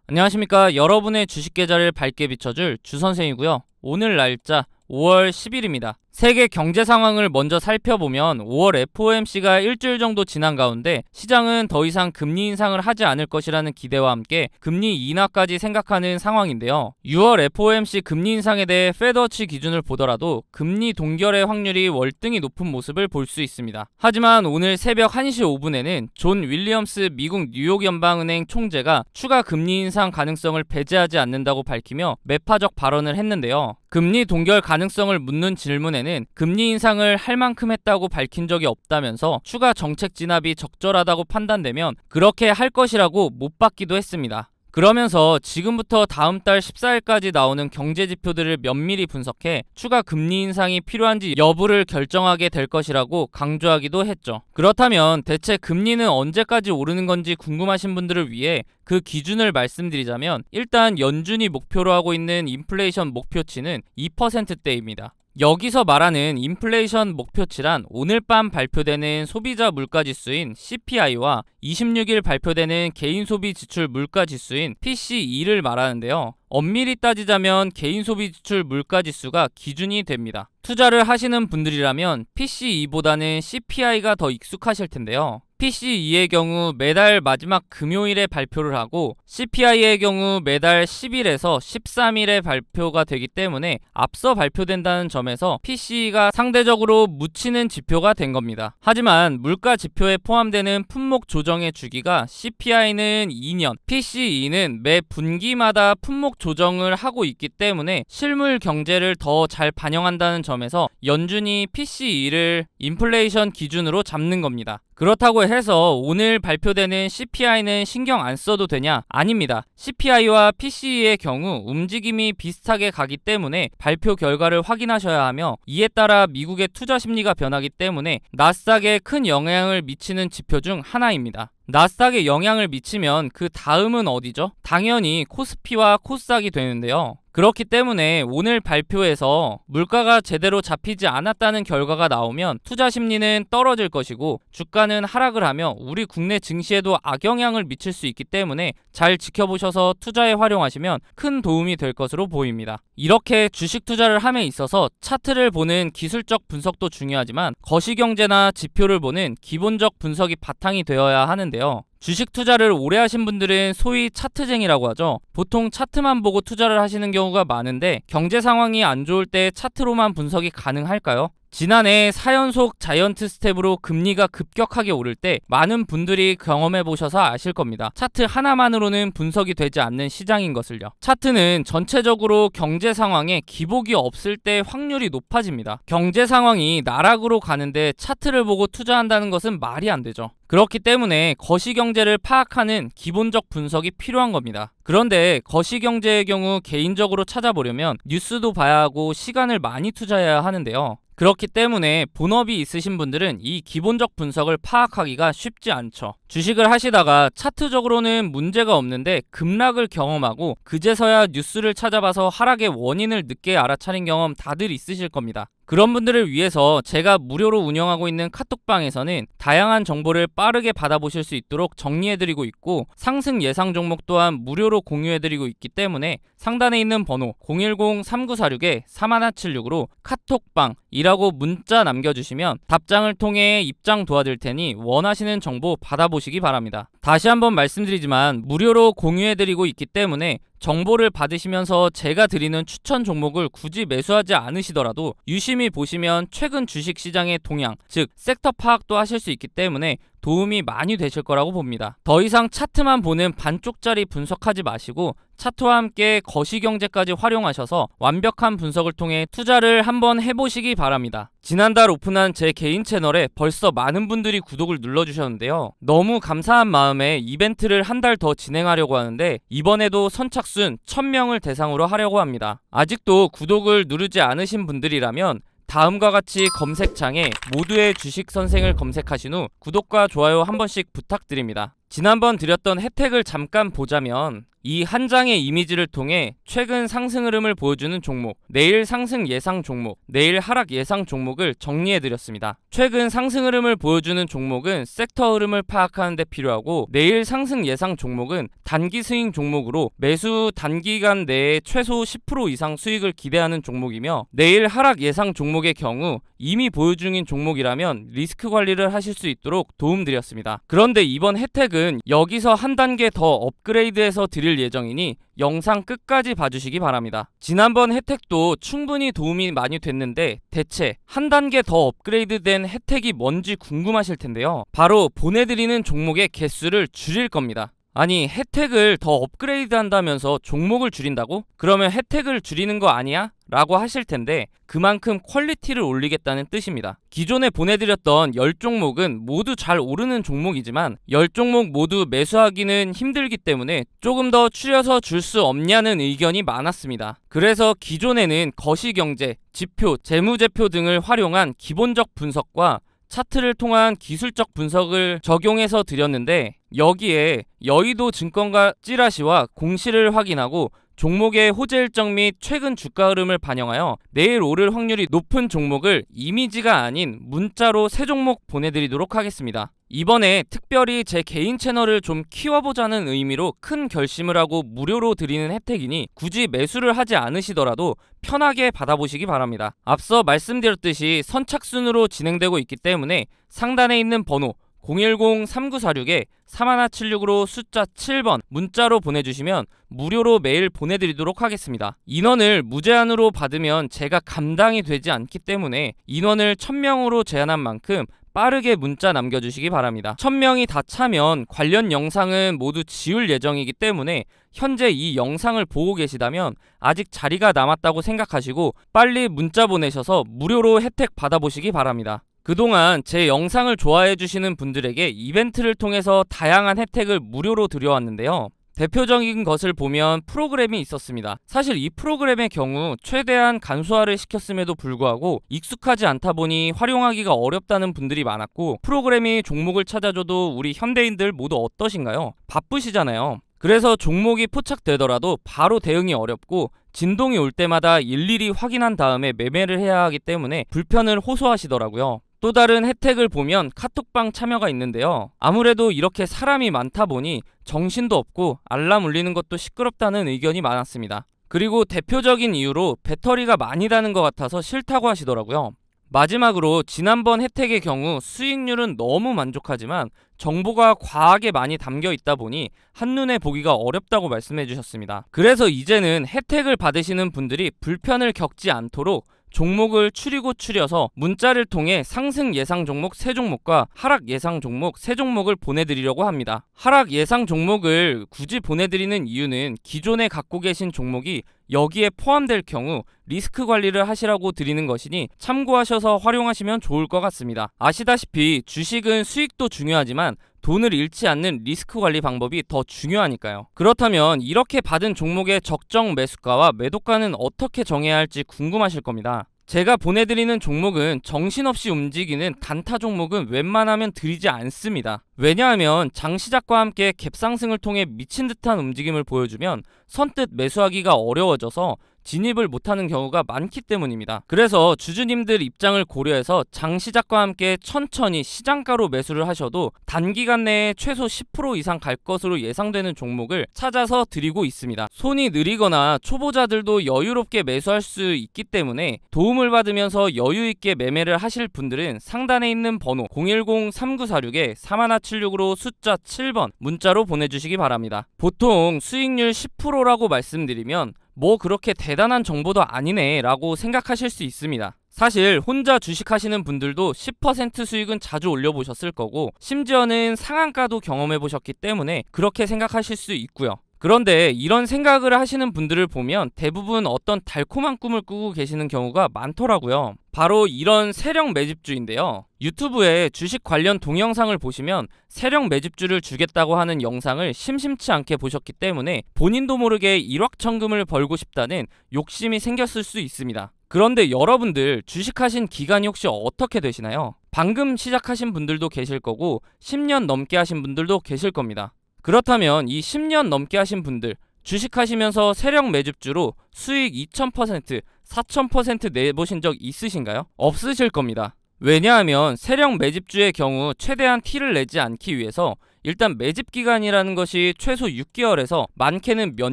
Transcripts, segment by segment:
안녕하십니까. 여러분의 주식 계좌를 밝게 비춰줄 주선생이고요. 오늘 날짜 5월 10일입니다. 세계 경제 상황을 먼저 살펴보면 5월 FOMC가 일주일 정도 지난 가운데 시장은 더 이상 금리 인상을 하지 않을 것이라는 기대와 함께 금리 인하까지 생각하는 상황인데요. 6월 FOMC 금리 인상에 대해 페드워치 기준을 보더라도 금리 동결의 확률이 월등히 높은 모습을 볼 수 있습니다. 하지만 오늘 새벽 1시 5분에는 존 윌리엄스 미국 뉴욕 연방은행 총재가 추가 금리 인상 가능성을 배제하지 않는다고 밝히며 매파적 발언을 했는데요. 금리 동결 가능성을 묻는 질문에는 금리 인상을 할 만큼 했다고 밝힌 적이 없다면서 추가 정책 진압이 적절하다고 판단되면 그렇게 할 것이라고 못 받기도 했습니다. 그러면서 지금부터 다음 달 14일까지 나오는 경제 지표들을 면밀히 분석해 추가 금리 인상이 필요한지 여부를 결정하게 될 것이라고 강조하기도 했죠. 그렇다면 대체 금리는 언제까지 오르는 건지 궁금하신 분들을 위해 그 기준을 말씀드리자면 일단 연준이 목표로 하고 있는 인플레이션 목표치는 2%대입니다. 여기서 말하는 인플레이션 목표치란 오늘 밤 발표되는 소비자 물가지수인 CPI와 26일 발표되는 개인소비지출 물가지수인 PCE를 말하는데요. 엄밀히 따지자면 개인소비지출 물가지수가 기준이 됩니다. 투자를 하시는 분들이라면 PCE보다는 CPI가 더 익숙하실 텐데요. PCE의 경우 매달 마지막 금요일에 발표를 하고 CPI의 경우 매달 10일에서 13일에 발표가 되기 때문에 앞서 발표된다는 점에서 PCE가 상대적으로 묻히는 지표가 된 겁니다. 하지만 물가 지표에 포함되는 품목 조정의 주기가 CPI는 2년, PCE는 매 분기마다 품목 조정을 하고 있기 때문에 실물 경제를 더 잘 반영한다는 점에서 연준이 PCE를 인플레이션 기준으로 잡는 겁니다. 그렇다고 해서 오늘 발표되는 CPI는 신경 안 써도 되냐? 아닙니다. CPI와 PCE의 경우 움직임이 비슷하게 가기 때문에 발표 결과를 확인하셔야 하며 이에 따라 미국의 투자 심리가 변하기 때문에 나스닥에 큰 영향을 미치는 지표 중 하나입니다. 나스닥에 영향을 미치면 그 다음은 어디죠? 당연히 코스피와 코스닥이 되는데요. 그렇기 때문에 오늘 발표에서 물가가 제대로 잡히지 않았다는 결과가 나오면 투자 심리는 떨어질 것이고 주가는 하락을 하며 우리 국내 증시에도 악영향을 미칠 수 있기 때문에 잘 지켜보셔서 투자에 활용하시면 큰 도움이 될 것으로 보입니다. 이렇게 주식 투자를 함에 있어서 차트를 보는 기술적 분석도 중요하지만 거시경제나 지표를 보는 기본적 분석이 바탕이 되어야 하는데요. 주식 투자를 오래 하신 분들은 소위 차트쟁이라고 하죠. 보통 차트만 보고 투자를 하시는 경우가 많은데 경제 상황이 안 좋을 때 차트로만 분석이 가능할까요? 지난해 4연속 자이언트 스텝으로 금리가 급격하게 오를 때 많은 분들이 경험해 보셔서 아실 겁니다. 차트 하나만으로는 분석이 되지 않는 시장인 것을요. 차트는 전체적으로 경제 상황에 기복이 없을 때 확률이 높아집니다. 경제 상황이 나락으로 가는데 차트를 보고 투자한다는 것은 말이 안 되죠. 그렇기 때문에 거시경제를 파악하는 기본적 분석이 필요한 겁니다. 그런데 거시경제의 경우 개인적으로 찾아보려면 뉴스도 봐야 하고 시간을 많이 투자해야 하는데요. 그렇기 때문에 본업이 있으신 분들은 이 기본적 분석을 파악하기가 쉽지 않죠. 주식을 하시다가 차트적으로는 문제가 없는데 급락을 경험하고 그제서야 뉴스를 찾아봐서 하락의 원인을 늦게 알아차린 경험 다들 있으실 겁니다. 그런 분들을 위해서 제가 무료로 운영하고 있는 카톡방에서는 다양한 정보를 빠르게 받아보실 수 있도록 정리해드리고 있고 상승 예상 종목 또한 무료로 공유해드리고 있기 때문에 상단에 있는 번호 010-3946-4176으로 카톡방이라고 문자 남겨주시면 답장을 통해 입장 도와드릴 테니 원하시는 정보 받아보시기 바랍니다. 다시 한번 말씀드리지만 무료로 공유해드리고 있기 때문에 정보를 받으시면서 제가 드리는 추천 종목을 굳이 매수하지 않으시더라도 유심히 보시면 최근 주식시장의 동향, 즉 섹터 파악도 하실 수 있기 때문에 도움이 많이 되실 거라고 봅니다. 더 이상 차트만 보는 반쪽짜리 분석하지 마시고 차트와 함께 거시경제까지 활용하셔서 완벽한 분석을 통해 투자를 한번 해보시기 바랍니다. 지난달 오픈한 제 개인 채널에 벌써 많은 분들이 구독을 눌러주셨는데요. 너무 감사한 마음에 이벤트를 한 달 더 진행하려고 하는데 이번에도 선착순 1000명을 대상으로 하려고 합니다. 아직도 구독을 누르지 않으신 분들이라면 다음과 같이 검색창에 모두의 주식 선생을 검색하신 후 구독과 좋아요 한 번씩 부탁드립니다. 지난번 드렸던 혜택을 잠깐 보자면 이 한 장의 이미지를 통해 최근 상승 흐름을 보여주는 종목, 내일 상승 예상 종목, 내일 하락 예상 종목을 정리해드렸습니다. 최근 상승 흐름을 보여주는 종목은 섹터 흐름을 파악하는 데 필요하고, 내일 상승 예상 종목은 단기 스윙 종목으로 매수 단기간 내에 최소 10% 이상 수익을 기대하는 종목이며, 내일 하락 예상 종목의 경우 이미 보유 중인 종목이라면 리스크 관리를 하실 수 있도록 도움드렸습니다. 그런데 이번 혜택은 여기서 한 단계 더 업그레이드해서 드릴 예정이니 영상 끝까지 봐주시기 바랍니다. 지난번 혜택도 충분히 도움이 많이 됐는데 대체 한 단계 더 업그레이드된 혜택이 뭔지 궁금하실 텐데요. 바로 보내드리는 종목의 개수를 줄일 겁니다. 아니, 혜택을 더 업그레이드 한다면서 종목을 줄인다고? 그러면 혜택을 줄이는 거 아니야? 라고 하실 텐데, 그만큼 퀄리티를 올리겠다는 뜻입니다. 기존에 보내드렸던 10종목은 모두 잘 오르는 종목이지만 10종목 모두 매수하기는 힘들기 때문에 조금 더 줄여서 줄 수 없냐는 의견이 많았습니다. 그래서 기존에는 거시경제, 지표, 재무제표 등을 활용한 기본적 분석과 차트를 통한 기술적 분석을 적용해서 드렸는데, 여기에 여의도 증권가 찌라시와 공시를 확인하고 종목의 호재 일정 및 최근 주가 흐름을 반영하여 내일 오를 확률이 높은 종목을 이미지가 아닌 문자로 3종목 보내드리도록 하겠습니다. 이번에 특별히 제 개인 채널을 좀 키워보자는 의미로 큰 결심을 하고 무료로 드리는 혜택이니 굳이 매수를 하지 않으시더라도 편하게 받아보시기 바랍니다. 앞서 말씀드렸듯이 선착순으로 진행되고 있기 때문에 상단에 있는 번호 010-3946-3176으로 숫자 7번 문자로 보내주시면 무료로 메일 보내드리도록 하겠습니다. 인원을 무제한으로 받으면 제가 감당이 되지 않기 때문에 인원을 1000명으로 제한한 만큼 빠르게 문자 남겨주시기 바랍니다. 1000명이 다 차면 관련 영상은 모두 지울 예정이기 때문에 현재 이 영상을 보고 계시다면 아직 자리가 남았다고 생각하시고 빨리 문자 보내셔서 무료로 혜택 받아보시기 바랍니다. 그동안 제 영상을 좋아해주시는 분들에게 이벤트를 통해서 다양한 혜택을 무료로 드려왔는데요. 대표적인 것을 보면 프로그램이 있었습니다. 사실 이 프로그램의 경우 최대한 간소화를 시켰음에도 불구하고 익숙하지 않다 보니 활용하기가 어렵다는 분들이 많았고, 프로그램이 종목을 찾아줘도 우리 현대인들 모두 어떠신가요? 바쁘시잖아요. 그래서 종목이 포착되더라도 바로 대응이 어렵고 진동이 올 때마다 일일이 확인한 다음에 매매를 해야 하기 때문에 불편을 호소하시더라고요. 또 다른 혜택을 보면 카톡방 참여가 있는데요. 아무래도 이렇게 사람이 많다 보니 정신도 없고 알람 울리는 것도 시끄럽다는 의견이 많았습니다. 그리고 대표적인 이유로 배터리가 많이 다는 것 같아서 싫다고 하시더라고요. 마지막으로 지난번 혜택의 경우 수익률은 너무 만족하지만 정보가 과하게 많이 담겨 있다 보니 한눈에 보기가 어렵다고 말씀해 주셨습니다. 그래서 이제는 혜택을 받으시는 분들이 불편을 겪지 않도록 종목을 추려서 문자를 통해 상승 예상 종목 3종목과 하락 예상 종목 3종목을 보내드리려고 합니다. 하락 예상 종목을 굳이 보내드리는 이유는 기존에 갖고 계신 종목이 여기에 포함될 경우 리스크 관리를 하시라고 드리는 것이니 참고하셔서 활용하시면 좋을 것 같습니다. 아시다시피 주식은 수익도 중요하지만 돈을 잃지 않는 리스크 관리 방법이 더 중요하니까요. 그렇다면 이렇게 받은 종목의 적정 매수가와 매도가는 어떻게 정해야 할지 궁금하실 겁니다. 제가 보내드리는 종목은 정신없이 움직이는 단타 종목은 웬만하면 드리지 않습니다. 왜냐하면 장시작과 함께 갭상승을 통해 미친 듯한 움직임을 보여주면 선뜻 매수하기가 어려워져서 진입을 못하는 경우가 많기 때문입니다. 그래서 주주님들 입장을 고려해서 장시작과 함께 천천히 시장가로 매수를 하셔도 단기간 내에 최소 10% 이상 갈 것으로 예상되는 종목을 찾아서 드리고 있습니다. 손이 느리거나 초보자들도 여유롭게 매수할 수 있기 때문에 도움을 받으면서 여유있게 매매를 하실 분들은 상단에 있는 번호 010-3946-3176으로 숫자 7번 문자로 보내주시기 바랍니다. 보통 수익률 10%라고 말씀드리면 뭐 그렇게 대단한 정보도 아니네 라고 생각하실 수 있습니다. 사실 혼자 주식하시는 분들도 10% 수익은 자주 올려보셨을 거고 심지어는 상한가도 경험해보셨기 때문에 그렇게 생각하실 수 있고요. 그런데 이런 생각을 하시는 분들을 보면 대부분 어떤 달콤한 꿈을 꾸고 계시는 경우가 많더라고요. 바로 이런 세력 매집주인데요. 유튜브에 주식 관련 동영상을 보시면 세력 매집주를 주겠다고 하는 영상을 심심치 않게 보셨기 때문에 본인도 모르게 일확천금을 벌고 싶다는 욕심이 생겼을 수 있습니다. 그런데 여러분들 주식하신 기간이 혹시 어떻게 되시나요? 방금 시작하신 분들도 계실 거고 10년 넘게 하신 분들도 계실 겁니다. 그렇다면 이 10년 넘게 하신 분들, 주식하시면서 세력 매집주로 수익 2000%, 4000% 내보신 적 있으신가요? 없으실 겁니다. 왜냐하면 세력 매집주의 경우 최대한 티를 내지 않기 위해서 일단 매집 기간이라는 것이 최소 6개월에서 많게는 몇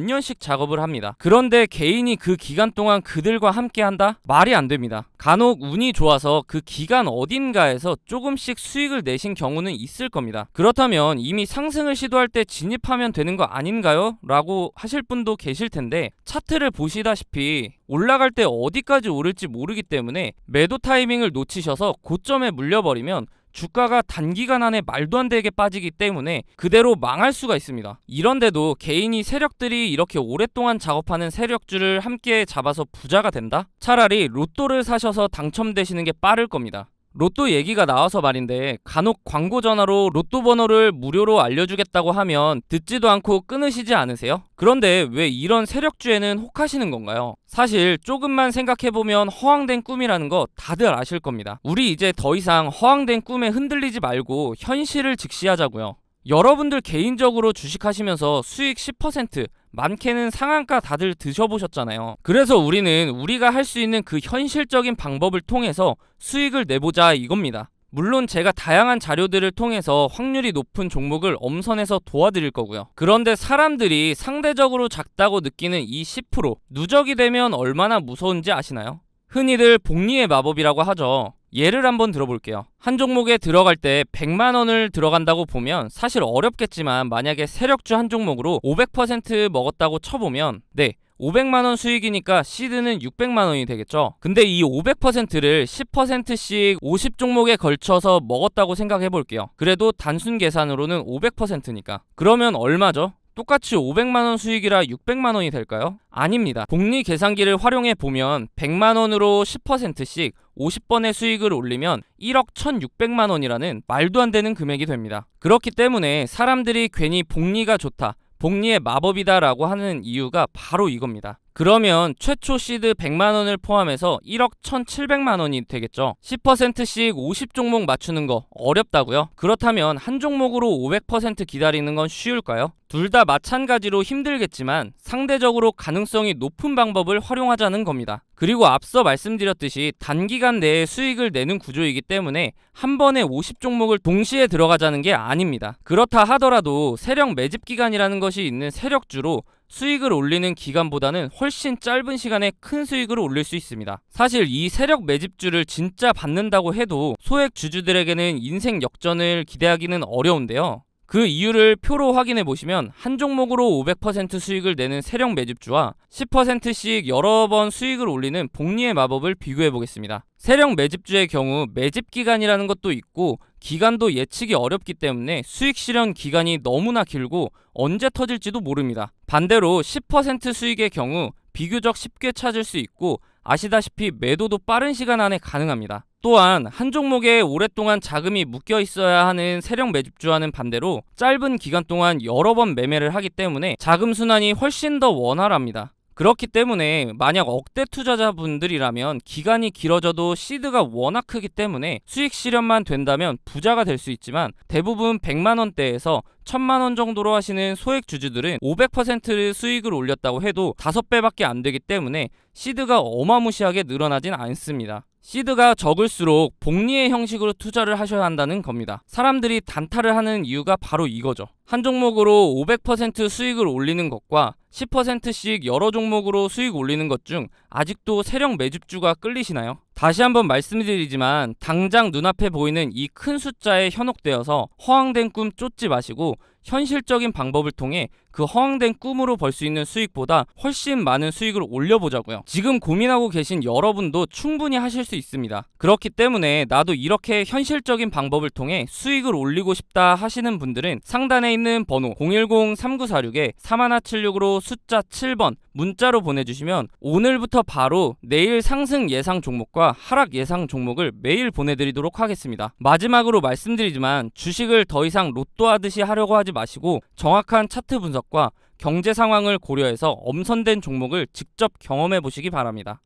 년씩 작업을 합니다. 그런데 개인이 그 기간 동안 그들과 함께 한다? 말이 안 됩니다. 간혹 운이 좋아서 그 기간 어딘가에서 조금씩 수익을 내신 경우는 있을 겁니다. 그렇다면 이미 상승을 시도할 때 진입하면 되는 거 아닌가요? 라고 하실 분도 계실 텐데, 차트를 보시다시피 올라갈 때 어디까지 오를지 모르기 때문에 매도 타이밍을 놓치셔서 고점에 물려버리면 주가가 단기간 안에 말도 안 되게 빠지기 때문에 그대로 망할 수가 있습니다. 이런데도 개인이 세력들이 이렇게 오랫동안 작업하는 세력주를 함께 잡아서 부자가 된다? 차라리 로또를 사셔서 당첨되시는 게 빠를 겁니다. 로또 얘기가 나와서 말인데, 간혹 광고 전화로 로또 번호를 무료로 알려주겠다고 하면 듣지도 않고 끊으시지 않으세요? 그런데 왜 이런 세력주에는 혹하시는 건가요? 사실 조금만 생각해보면 허황된 꿈이라는 거 다들 아실 겁니다. 우리 이제 더 이상 허황된 꿈에 흔들리지 말고 현실을 직시하자고요. 여러분들 개인적으로 주식하시면서 수익 10%, 많게는 상한가 다들 드셔보셨잖아요. 그래서 우리는 우리가 할 수 있는 그 현실적인 방법을 통해서 수익을 내보자 이겁니다. 물론 제가 다양한 자료들을 통해서 확률이 높은 종목을 엄선해서 도와드릴 거고요. 그런데 사람들이 상대적으로 작다고 느끼는 이 10%, 누적이 되면 얼마나 무서운지 아시나요? 흔히들 복리의 마법이라고 하죠. 예를 한번 들어볼게요. 한 종목에 들어갈 때 100만 원을 들어간다고 보면 사실 어렵겠지만, 만약에 세력주 한 종목으로 500% 먹었다고 쳐보면 500만 원 수익이니까 시드는 600만 원이 되겠죠. 근데 이 500%를 10%씩 50종목에 걸쳐서 먹었다고 생각해 볼게요. 그래도 단순 계산으로는 500%니까. 그러면 얼마죠? 똑같이 500만원 수익이라 600만원이 될까요? 아닙니다. 복리 계산기를 활용해 보면 100만원으로 10%씩 50번의 수익을 올리면 1억 1600만원이라는 말도 안 되는 금액이 됩니다. 그렇기 때문에 사람들이 괜히 복리가 좋다, 복리의 마법이다 라고 하는 이유가 바로 이겁니다. 그러면 최초 시드 100만원을 포함해서 1억 1700만원이 되겠죠. 10%씩 50종목 맞추는 거 어렵다고요? 그렇다면 한 종목으로 500% 기다리는 건 쉬울까요? 둘 다 마찬가지로 힘들겠지만 상대적으로 가능성이 높은 방법을 활용하자는 겁니다. 그리고 앞서 말씀드렸듯이 단기간 내에 수익을 내는 구조이기 때문에 한 번에 50종목을 동시에 들어가자는 게 아닙니다. 그렇다 하더라도 세력 매집 기간이라는 것이 있는 세력주로 수익을 올리는 기간보다는 훨씬 짧은 시간에 큰 수익을 올릴 수 있습니다. 사실 이 세력 매집주를 진짜 받는다고 해도 소액 주주들에게는 인생 역전을 기대하기는 어려운데요. 그 이유를 표로 확인해 보시면 한 종목으로 500% 수익을 내는 세력 매집주와 10%씩 여러 번 수익을 올리는 복리의 마법을 비교해 보겠습니다. 세력 매집주의 경우 매집 기간이라는 것도 있고 기간도 예측이 어렵기 때문에 수익 실현 기간이 너무나 길고 언제 터질지도 모릅니다. 반대로 10% 수익의 경우 비교적 쉽게 찾을 수 있고 아시다시피 매도도 빠른 시간 안에 가능합니다. 또한 한 종목에 오랫동안 자금이 묶여 있어야 하는 세력 매집주와는 반대로 짧은 기간 동안 여러 번 매매를 하기 때문에 자금 순환이 훨씬 더 원활합니다. 그렇기 때문에 만약 억대 투자자분들이라면 기간이 길어져도 시드가 워낙 크기 때문에 수익 실현만 된다면 부자가 될 수 있지만, 대부분 100만원대에서 1000만원 정도로 하시는 소액 주주들은 500% 수익을 올렸다고 해도 5배밖에 안 되기 때문에 시드가 어마무시하게 늘어나진 않습니다. 시드가 적을수록 복리의 형식으로 투자를 하셔야 한다는 겁니다. 사람들이 단타를 하는 이유가 바로 이거죠. 한 종목으로 500% 수익을 올리는 것과 10%씩 여러 종목으로 수익 올리는 것 중 아직도 세력 매집주가 끌리시나요? 다시 한번 말씀드리지만 당장 눈앞에 보이는 이 큰 숫자에 현혹되어서 허황된 꿈 쫓지 마시고 현실적인 방법을 통해 그 허황된 꿈으로 벌 수 있는 수익보다 훨씬 많은 수익을 올려보자고요. 지금 고민하고 계신 여러분도 충분히 하실 수 있습니다. 그렇기 때문에 나도 이렇게 현실적인 방법을 통해 수익을 올리고 싶다 하시는 분들은 상단에 있는 번호 010-3946-3176으로 숫자 7번 문자로 보내주시면 오늘부터 바로 내일 상승 예상 종목과 하락 예상 종목을 매일 보내드리도록 하겠습니다. 마지막으로 말씀드리지만 주식을 더 이상 로또 하듯이 하려고 하지 마시고 정확한 차트 분석과 경제 상황을 고려해서 엄선된 종목을 직접 경험해 보시기 바랍니다.